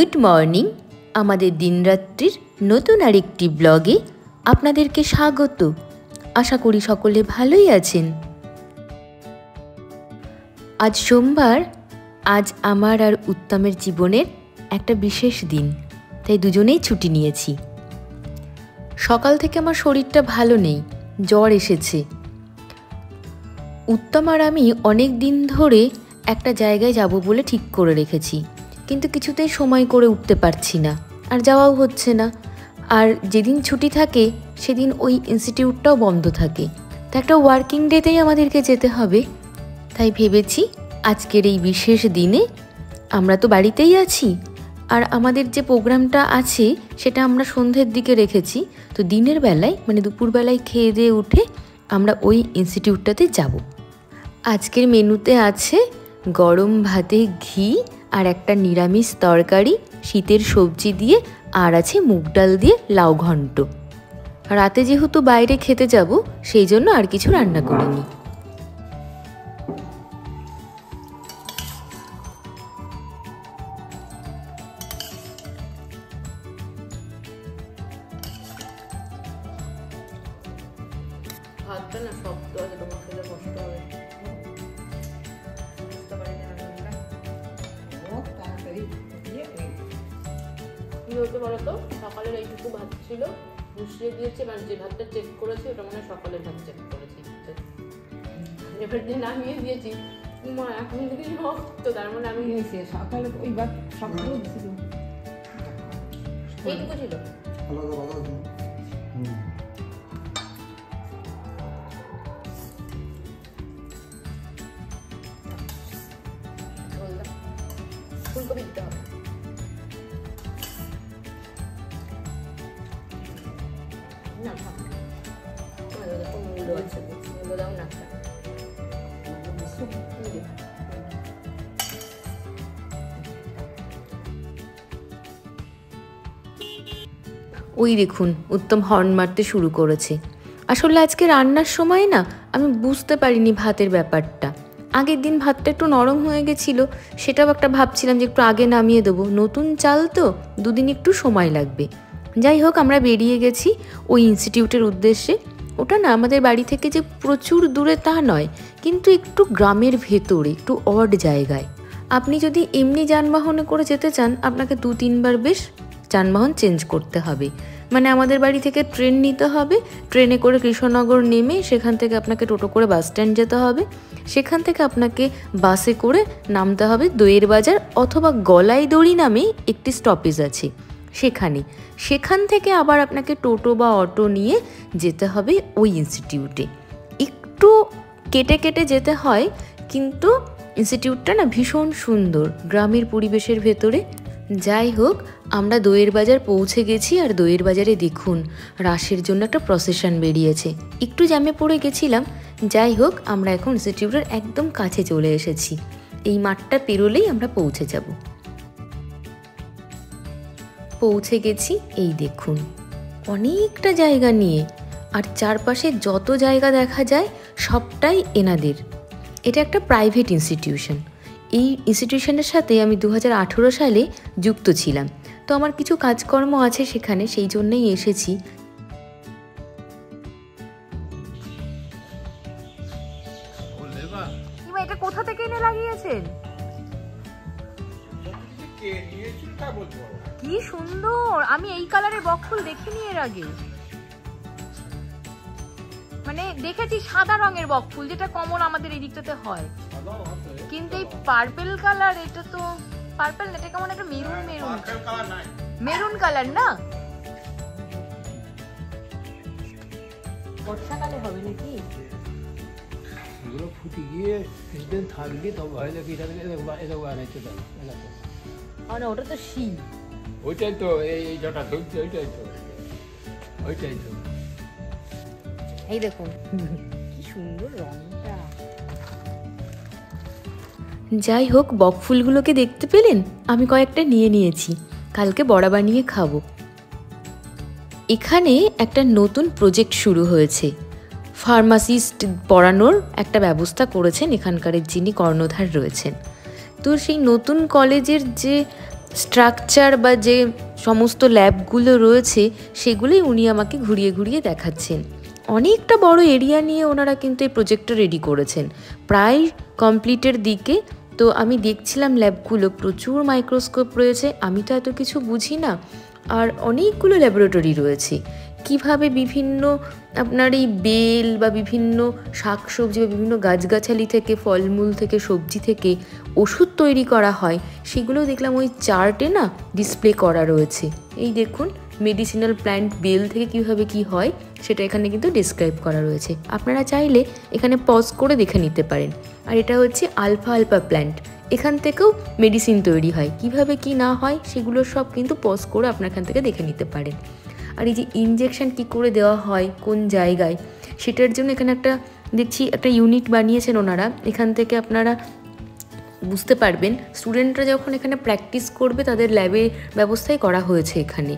Good morning. আমাদের দিনরাত্রির নতুন আরেকটি ব্লগে আপনাদেরকে স্বাগত। আশা করি সকলে ভালোই আছেন। আজ সোমবার। আজ আমার আর উত্তমের জীবনের একটা বিশেষ দিন, তাই দুজনেই ছুটি নিয়েছি। সকাল থেকে আমার শরীরটা ভালো নেই, জ্বর এসেছে। উত্তম আর আমি অনেক দিন ধরে একটা জায়গায় যাব বলে ঠিক করে রেখেছি, কিন্তু কিছুতেই সময় করে উঠতে পারছি না, আর যাওয়াও হচ্ছে না। আর যেদিন ছুটি থাকে সেদিন ওই ইনস্টিটিউটটাও বন্ধ থাকে, তো একটা ওয়ার্কিং ডেতেই আমাদেরকে যেতে হবে। তাই ভেবেছি আজকের এই বিশেষ দিনে আমরা তো বাড়িতেই আছি, আর আমাদের যে প্রোগ্রামটা আছে সেটা আমরা সন্ধ্যের দিকে রেখেছি, তো দিনের বেলায় মানে দুপুরবেলায় খেয়ে দিয়ে উঠে আমরা ওই ইনস্টিটিউটটাতে যাব। আজকের মেনুতে আছে গরম ভাতে ঘি আর একটা নিরামিষ তরকারি শীতের সবজি দিয়ে, আর আছে মুগ ডাল দিয়ে লাউ ঘন্ট। রাতে যেহেতু বাইরে খেতে যাব সেই জন্য আর কিছু রান্না করিনি। ভাতটা না শক্ত আছে, তোমার খেলে কষ্ট হবে। কি হতে পারো তো, সকালের এইটুকু ভাত ছিল, বসিয়ে দিয়েছে, মানে যে ভাতটা চেক করেছি ওটা মানে সকালের ভাত চেক করেছি, এবার যে নামিয়ে দিয়েছি মা এখন যদি তো তার মানে আমি সকালে ওই ভাত সকালে ছিল, এইটুকু ছিল। ফুলকপি দিতে হবে। না মূল্য আছে, মূল্য দাও না। ওই দেখুন উত্তম হর্ন মারতে শুরু করেছে। আসলে আজকে রান্নার সময় না আমি বুঝতে পারিনি ভাতের ব্যাপারটা। আগের দিন ভাতটা একটু নরম হয়ে গেছিলো, সেটাও একটা ভাবছিলাম যে একটু আগে নামিয়ে দেবো, নতুন চাল তো দুদিন একটু সময় লাগবে। যাই হোক, আমরা বেরিয়ে গেছি ওই ইনস্টিটিউটের উদ্দেশ্যে। ওটা না আমাদের বাড়ি থেকে যে প্রচুর দূরে তা নয়, কিন্তু একটু গ্রামের ভেতরে, একটু অড জায়গায়। আপনি যদি এমনি যানবাহনে করে যেতে চান আপনাকে 2-3 বার বেশ যানবাহন চেঞ্জ করতে হবে। মানে আমাদের বাড়ি থেকে ট্রেন নিতে হবে, ট্রেনে করে কৃষ্ণনগর নেমে সেখান থেকে আপনাকে টোটো করে বাস স্ট্যান্ড যেতে হবে, সেখান থেকে আপনাকে বাসে করে নামতে হবে দইয়ের বাজার অথবা গলাই দড়ি নামে একটি স্টপেজ আছে সেখান থেকে আবার আপনাকে টোটো বা অটো নিয়ে যেতে হবে ওই ইনস্টিটিউটে। একটু কেটে কেটে যেতে হয়, কিন্তু ইনস্টিটিউটটা না ভীষণ সুন্দর গ্রামের পরিবেশের ভেতরে। যাই হোক, আমরা দইয়ের বাজার পৌঁছে গেছি, আর দইয়ের বাজারে দেখুন রাসের জন্য একটা প্রসেশন বেরিয়েছে। একটু জ্যামে পড়ে গেছিলাম। যাই হোক, আমরা এখন ইনস্টিটিউটের একদম কাছে চলে এসেছি। এই মাঠটা পেরোলেই আমরা পৌঁছে যাব। পৌঁছে গেছি, এই দেখুন অনেকটা জায়গা নিয়ে, আর চারপাশে যত জায়গা দেখা যায় সবটাই এনাদের। এটা একটা প্রাইভেট ইনস্টিটিউশন। এই ইনস্টিটিউশনের সাথে আমি 2018 সালে যুক্ত ছিলাম, তো আমার কিছু কাজকর্ম আছে সেখানে, সেই জন্যই এসেছি। এটা কোথা থেকে এনে লাগিয়েছেন? কি সুন্দর! আমি এই কালারের বকফুল দেখিনি এর আগে। মানে দেখেছি সাদা রঙের বকফুল, যেটা কমন আমাদের এই দিকটাতে হয়, কিন্তু এই পার্পল কালার, এটা তো পার্পল না, এটা কেমন একটা মেরুন কালার না? বর্ষাকালে হবে নাকি? এগুলো ফুটে গিয়ে কিছুদিন থাকবি তবে হয় নাকি এটা বানাইতে পারে। না, ওটা তো শীত। ওইটাই তো এই যেটা ধরছে ওইটাই তো। এই দেখুন কি সুন্দর রংটা। যাই হোক, বকফুলগুলোকে দেখতে পেলেন? আমি কয়েকটা নিয়ে নিয়েছি, কালকে বড়া বানিয়ে খাবো। এখানে একটা নতুন প্রজেক্ট শুরু হয়েছে, ফার্মাসিস্ট পড়ানোর একটা ব্যবস্থা করেছেন এখানকার যিনি কর্ণধার রয়েছেন। তো সেই নতুন কলেজের যে স্ট্রাকচার বা যে সমস্ত ল্যাবগুলো রয়েছে সেগুলোই উনি আমাকে ঘুরিয়ে ঘুরিয়ে দেখাচ্ছেন। অনেকটা বড় এরিয়া নিয়ে ওনারা কিন্তু এই প্রজেক্টটা রেডি করেছেন, প্রায় কমপ্লিটের দিকে। তো আমি দেখছিলাম ল্যাবগুলো, প্রচুর মাইক্রোস্কোপ রয়েছে, আমি তো এত কিছু বুঝি না। আর অনেকগুলো ল্যাবরেটরি রয়েছে, কিভাবে বিভিন্ন আপনার এই বেল বা বিভিন্ন শাকসবজি বা বিভিন্ন গাছগাছালি থেকে, ফলমূল থেকে, সবজি থেকে ওষুধ তৈরি করা হয়, সেগুলোও দেখলাম ওই চার্টে না ডিসপ্লে করা রয়েছে। এই দেখুন, মেডিসিনাল প্ল্যান্ট বেল থেকে কিভাবে কি হয় সেটা এখানে কিন্তু ডিসক্রাইব করা রয়েছে। আপনারা চাইলে এখানে পজ করে দেখে নিতে পারেন। আর এটা হচ্ছে আলফা আলফা প্ল্যান্ট, এখান থেকেও মেডিসিন তৈরি হয়, কিভাবে কি না হয় সেগুলো সব কিন্তু পজ করে আপনার এখান থেকে দেখে নিতে পারেন। আর এই যে ইনজেকশন কি করে দেওয়া হয় কোন জায়গায়, সেটার জন্য এখানে একটা দেখছি একটা ইউনিট বানিয়েছেন ওনারা। এখান থেকে আপনারা বুঝতে পারবেন স্টুডেন্টরা যখন এখানে প্র্যাকটিস করবে তাদের ল্যাবের ব্যবস্থাই করা হয়েছে এখানে।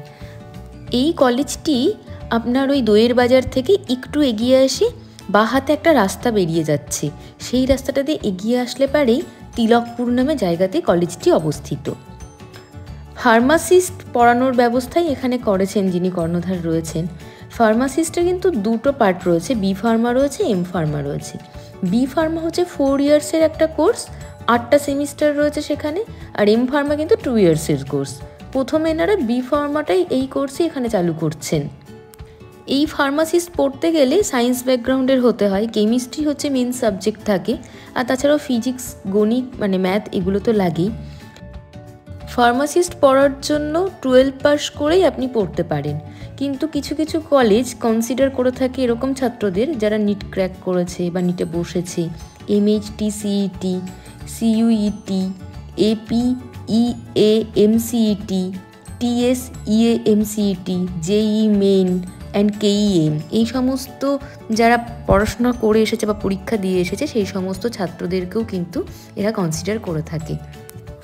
এই কলেজটি আপনার ওই দইয়ের বাজার থেকে একটু এগিয়ে এসে বাঁ হাতে একটা রাস্তা বেরিয়ে যাচ্ছে, সেই রাস্তাটা দিয়ে এগিয়ে আসলে পারেই তিলকপুর নামে জায়গাতে কলেজটি অবস্থিত। ফার্মাসিস্ট পড়ানোর ব্যবস্থাই এখানে করেছেন যিনি কর্ণধার রয়েছেন। ফার্মাসিস্টের কিন্তু দুটো পার্ট রয়েছে, বি ফার্মা রয়েছে, এম ফার্মা রয়েছে। বি ফার্মা হচ্ছে 4 ইয়ার্সের একটা কোর্স, 8টা সেমিস্টার রয়েছে সেখানে। আর এম ফার্মা কিন্তু 2 ইয়ার্সের কোর্স। প্রথমে এনারা বি ফার্মাটাই এই কোর্সই এখানে চালু করছেন। এই ফার্মাসিস্ট পড়তে গেলে সায়েন্স ব্যাকগ্রাউন্ডের হতে হয়, কেমিস্ট্রি হচ্ছে মেন সাবজেক্ট থাকে, আর তাছাড়াও ফিজিক্স, গণিত মানে ম্যাথ এগুলো তো লাগেই। ফার্মাসিস্ট পড়ার জন্য 12 পাস করেই আপনি পড়তে পারেন, কিন্তু কিছু কিছু কলেজ কনসিডার করে থাকে এরকম ছাত্রদের যারা নিট ক্র্যাক করেছে বা নিটে বসেছে, MHT, CET, CUET, AP EAMCET, TS EAMCET, JEE Main and KEAM, এই সমস্ত যারা পড়াশোনা করে এসেছে বা পরীক্ষা দিয়ে এসেছে সেই সমস্ত ছাত্রদেরকেও কিন্তু এরা কনসিডার করে থাকে।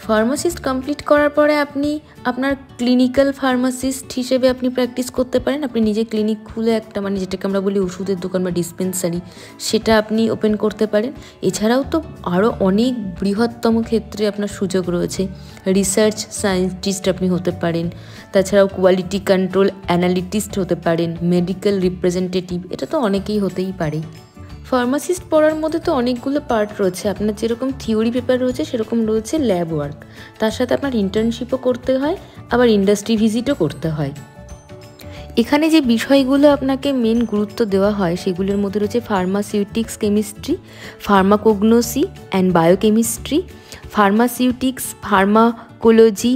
ফার্মাসিস্ট কমপ্লিট করার পরে আপনি আপনার ক্লিনিক্যাল ফার্মাসিস্ট হিসেবে আপনি প্র্যাকটিস করতে পারেন। আপনি নিজে ক্লিনিক খুলে একটা মানে যেটাকে আমরা বলি ওষুধের দোকান বা ডিসপেন্সারি, সেটা আপনি ওপেন করতে পারেন। এছাড়াও তো আরও অনেক বৃহত্তম ক্ষেত্রে আপনার সুযোগ রয়েছে। রিসার্চ সায়েন্টিস্ট আপনি হতে পারেন, তাছাড়াও কোয়ালিটি কন্ট্রোল অ্যানালিটিস্ট হতে পারেন, মেডিকেল রিপ্রেজেন্টেটিভ, এটা তো অনেকেই হতেই পারে। ফার্মাসিস্ট পড়ার মধ্যে তো অনেকগুলো পার্ট রয়েছে, আপনার যেরকম থিওরি পেপার রয়েছে সেরকম রয়েছে ল্যাব ওয়ার্ক, তার সাথে আপনার ইন্টার্নশিপও করতে হয়, আবার ইন্ডাস্ট্রি ভিজিটও করতে হয়। এখানে যে বিষয়গুলো আপনাকে মেন গুরুত্ব দেওয়া হয় সেগুলোর মধ্যে রয়েছে ফার্মাসিউটিক্স chemistry, pharmacognosy and biochemistry, ফার্মাসিউটিক্স, pharmacology.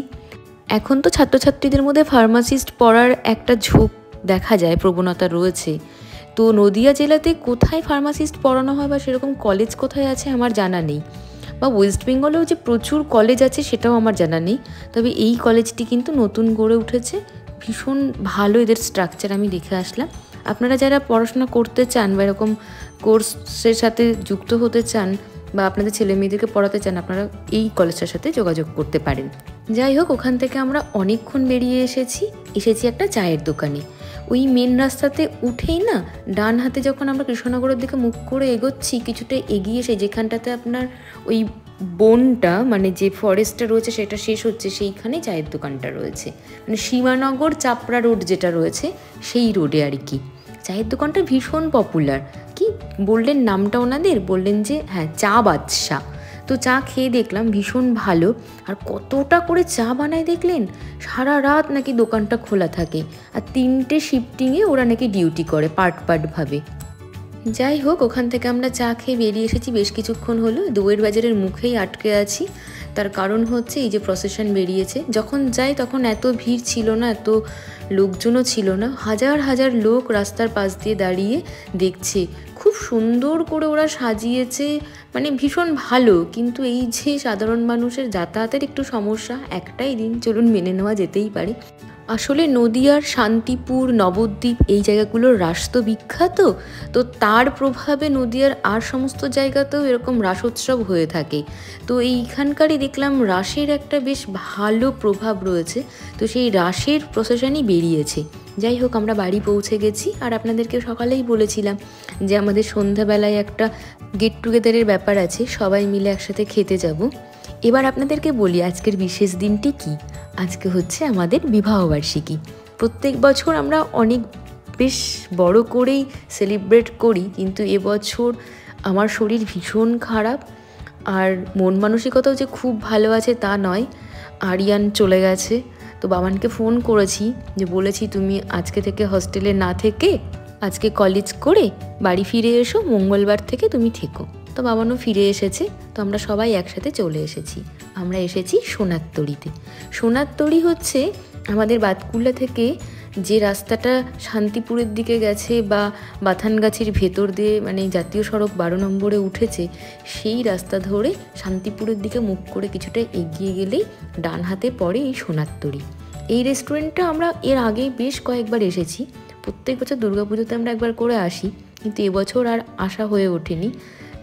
এখন তো ছাত্রছাত্রীদের মধ্যে ফার্মাসিস্ট পড়ার একটা ঝোঁক দেখা যায়, প্রবণতা রয়েছে। তো নদিয়া জেলাতে কোথায় ফার্মাসিস্ট পড়ানো হয় বা সেরকম কলেজ কোথায় আছে আমার জানা নেই, বা ওয়েস্ট বেঙ্গলেও যে প্রচুর কলেজ আছে সেটাও আমার জানা নেই। তবে এই কলেজটি কিন্তু নতুন গড়ে উঠেছে, ভীষণ ভালো এদের স্ট্রাকচার আমি দেখে আসলাম। আপনারা যারা পড়াশোনা করতে চান বা এরকম কোর্সের সাথে যুক্ত হতে চান বা আপনাদের ছেলে মেয়েদেরকে পড়াতে চান, আপনারা এই কলেজটার সাথে যোগাযোগ করতে পারেন। যাই হোক, ওখান থেকে আমরা অনেকক্ষণ বেরিয়ে এসেছি একটা চায়ের দোকানে। ওই মেন রাস্তাতে উঠেই না ডান হাতে যখন আমরা কৃষ্ণনগরের দিকে মুখ করে এগোচ্ছি, কিছুটা এগিয়ে এসে যেখানটাতে আপনার ওই বনটা মানে যে ফরেস্টটা রয়েছে সেটা শেষ হচ্ছে, সেইখানে চায়ের দোকানটা রয়েছে, মানে সীমানগর চাপড়া রোড যেটা রয়েছে সেই রোডে আর কি। চায়ের দোকানটা ভীষণ পপুলার। কি বললেন নামটা ওনাদের? বললেন যে হ্যাঁ, চা বাদশা। তো চা খেয়ে দেখলাম ভীষণ ভালো। আর কতটা করে চা বানায় দেখলেন, সারা রাত নাকি দোকানটা খোলা থাকে, আর 3টে শিফটিংয়ে ওরা নাকি ডিউটি করে পার্টভাবে। যাই হোক, ওখান থেকে আমরা চা খেয়ে বেরিয়ে এসেছি। বেশ কিছুক্ষণ হলো দইয়ের বাজারের মুখেই আটকে আছি। তার কারণ হচ্ছে এই যে প্রসেশন বেরিয়েছে, যখন যাই তখন এত ভিড় ছিল না, এত লোকজনও ছিল না। হাজার হাজার লোক রাস্তার পাশ দিয়ে দাঁড়িয়ে দেখছে, খুব সুন্দর করে ওরা সাজিয়েছে, মানে ভীষণ ভালো। কিন্তু এই যে সাধারণ মানুষের যাতায়াতের একটু সমস্যা, একটাই দিন চলুন মেনে নেওয়া যেতেই পারে। আসলে নদিয়ার শান্তিপুর, নবদ্বীপ এই জায়গাগুলোর রাস তো বিখ্যাত, তো তার প্রভাবে নদিয়ার আর সমস্ত জায়গাতেও এরকম রাসোৎসব হয়ে থাকে। তো এইখানকারই দেখলাম রাসের একটা বেশ ভালো প্রভাব রয়েছে, তো সেই রাসের প্রসেশনই বেরিয়েছে। যাই হোক, আমরা বাড়ি পৌঁছে গেছি। আর আপনাদেরকে সকালেই বলেছিলাম যে আমাদের সন্ধ্যাবেলায় একটা গেট টুগেদারের ব্যাপার আছে, সবাই মিলে একসাথে খেতে যাব। এবার আপনাদেরকে বলি আজকের বিশেষ দিনটি কি। আজকে হচ্ছে আমাদের বিবাহবার্ষিকী। প্রত্যেক বছর আমরা অনেক বেশ বড় করেই সেলিব্রেট করি, কিন্তু এবছর আমার শরীর ভীষণ খারাপ, আর মন মানসিকতাও যে খুব ভালো আছে তা নয়। আরিয়ান চলে গেছে, তো বাবানকে ফোন করেছি, যে বলেছি তুমি আজকে থেকে হস্টেলে না থেকে আজকে কলেজ করে বাড়ি ফিরে এসো, মঙ্গলবার থেকে তুমি থেকো। তো বাবানও ফিরে এসেছে, তো আমরা সবাই একসাথে চলে এসেছি। আমরা এসেছি সোনারতরীতে। সোনারতরী হচ্ছে আমাদের বাতকুল্লা থেকে যে রাস্তাটা শান্তিপুরের দিকে গেছে বা বাথানগাছির ভেতর দিয়ে মানে জাতীয় সড়ক 12 নম্বরে উঠেছে, সেই রাস্তা ধরে শান্তিপুরের দিকে মুখ করে কিছুটা এগিয়ে গেলেই ডান হাতে পড়ে এই সোনারতরী। এই রেস্টুরেন্টটা আমরা এর আগে বেশ কয়েকবার এসেছি। প্রত্যেক বছর দুর্গাপুজোতে আমরা একবার করে আসি, কিন্তু এবছর আর আসা হয়ে ওঠেনি।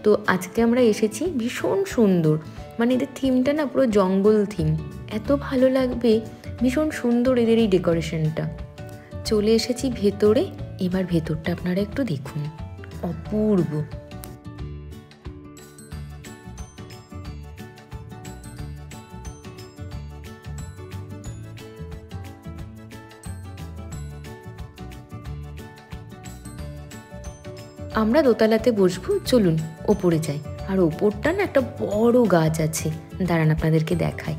তো আজকে আমরা এসেছি। ভীষণ সুন্দর, মানে এদের থিমটা না পুরো জঙ্গল থিম, এত ভালো লাগবে। ভীষণ সুন্দর এদের এই ডেকোরেশনটা। চলে এসেছি ভেতরে। এবার ভেতরটা আপনারা একটু দেখুন, অপূর্ব। আমরা দোতলাতে বসবো, চলুন ওপরে যাই। আর ওপরটা না একটা বড় গাছ আছে, দাঁড়ান আপনাদেরকে দেখাই।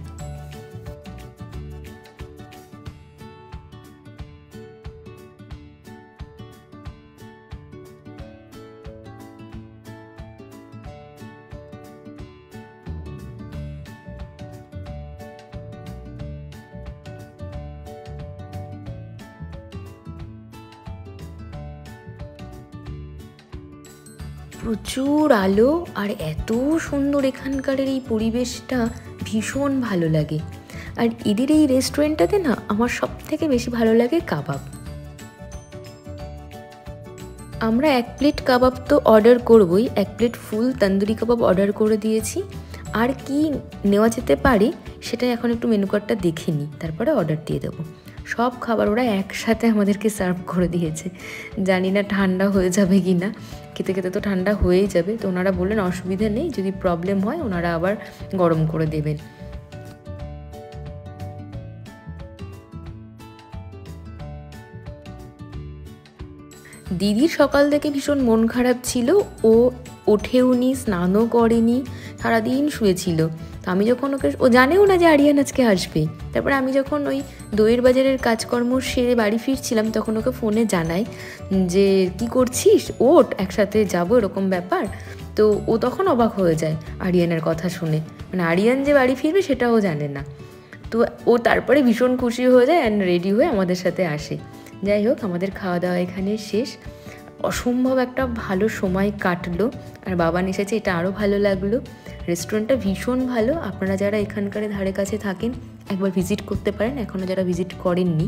প্রচুর আলো আর এত সুন্দর এখানকার এই পরিবেশটা, ভীষণ ভালো লাগে। আর এদের এই রেস্টুরেন্টটাতে না আমার সব থেকে বেশি ভালো লাগে কাবাব। আমরা 1 প্লেট কাবাব তো অর্ডার করবই, 1 প্লেট ফুল তন্দুরি কাবাব অর্ডার করে দিয়েছি। আর কি নেওয়া যেতে পারে সেটা এখন একটু মেনু কার্ডটা দেখে নিই, তারপরে অর্ডার দিয়ে দেবো। সব খাবার ওরা একসাথে আমাদেরকে সার্ভ করে দিয়েছে। জানি না ঠান্ডা হয়ে যাবে কি না, খেতে খেতে তো ঠান্ডা হয়েই যাবে। তো ওনারা বললেন অসুবিধা নেই, যদি প্রবলেম হয় ওনারা আবার গরম করে দেবেন। দিদির সকাল থেকে ভীষণ মন খারাপ ছিল, ও ওঠেওনি, স্নানও করেনি, সারাদিন শুয়েছিল। তো আমি যখন ওকে, ও জানেও না যে আরিয়ান আজকে আসবে। তারপরে আমি যখন ওই দইয়ের বাজারের কাজকর্ম সেরে বাড়ি ফিরছিলাম, তখন ওকে ফোনে জানাই যে কি করছিস, ওঠ একসাথে যাবো, এরকম ব্যাপার। তো ও তখন অবাক হয়ে যায় আরিয়ানের কথা শুনে, মানে আরিয়ান যে বাড়ি ফিরবে সেটাও জানে না। তো ও তারপরে ভীষণ খুশি হয়ে যায় অ্যান্ড রেডি হয়ে আমাদের সাথে আসে। যাই হোক, আমাদের খাওয়া দাওয়া এখানে শেষ। অসম্ভব একটা ভালো সময় কাটলো, আর বাবান এসেছে, এটা আরও ভালো লাগলো। রেস্টুরেন্টটা ভীষণ ভালো, আপনারা যারা এখানকার ধারে কাছে থাকেন একবার ভিজিট করতে পারেন, এখনও যারা ভিজিট করেননি।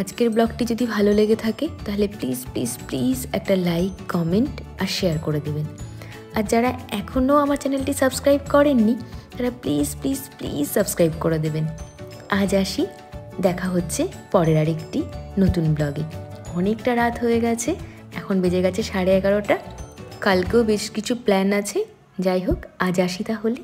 আজকের ব্লগটি যদি ভালো লেগে থাকে তাহলে প্লিজ প্লিজ প্লিজ একটা লাইক, কমেন্ট আর শেয়ার করে দেবেন। আর যারা এখনও আমার চ্যানেলটি সাবস্ক্রাইব করেননি তারা প্লিজ প্লিজ প্লিজ সাবস্ক্রাইব করে দেবেন। আজ আসি, দেখা হচ্ছে পরের আরেকটি নতুন ব্লগে। অনেকটা রাত হয়ে গেছে, এখন বেজে গেছে 11:30। কালকেও বেশ কিছু প্ল্যান আছে। যাই হোক, আজ আসি তাহলে।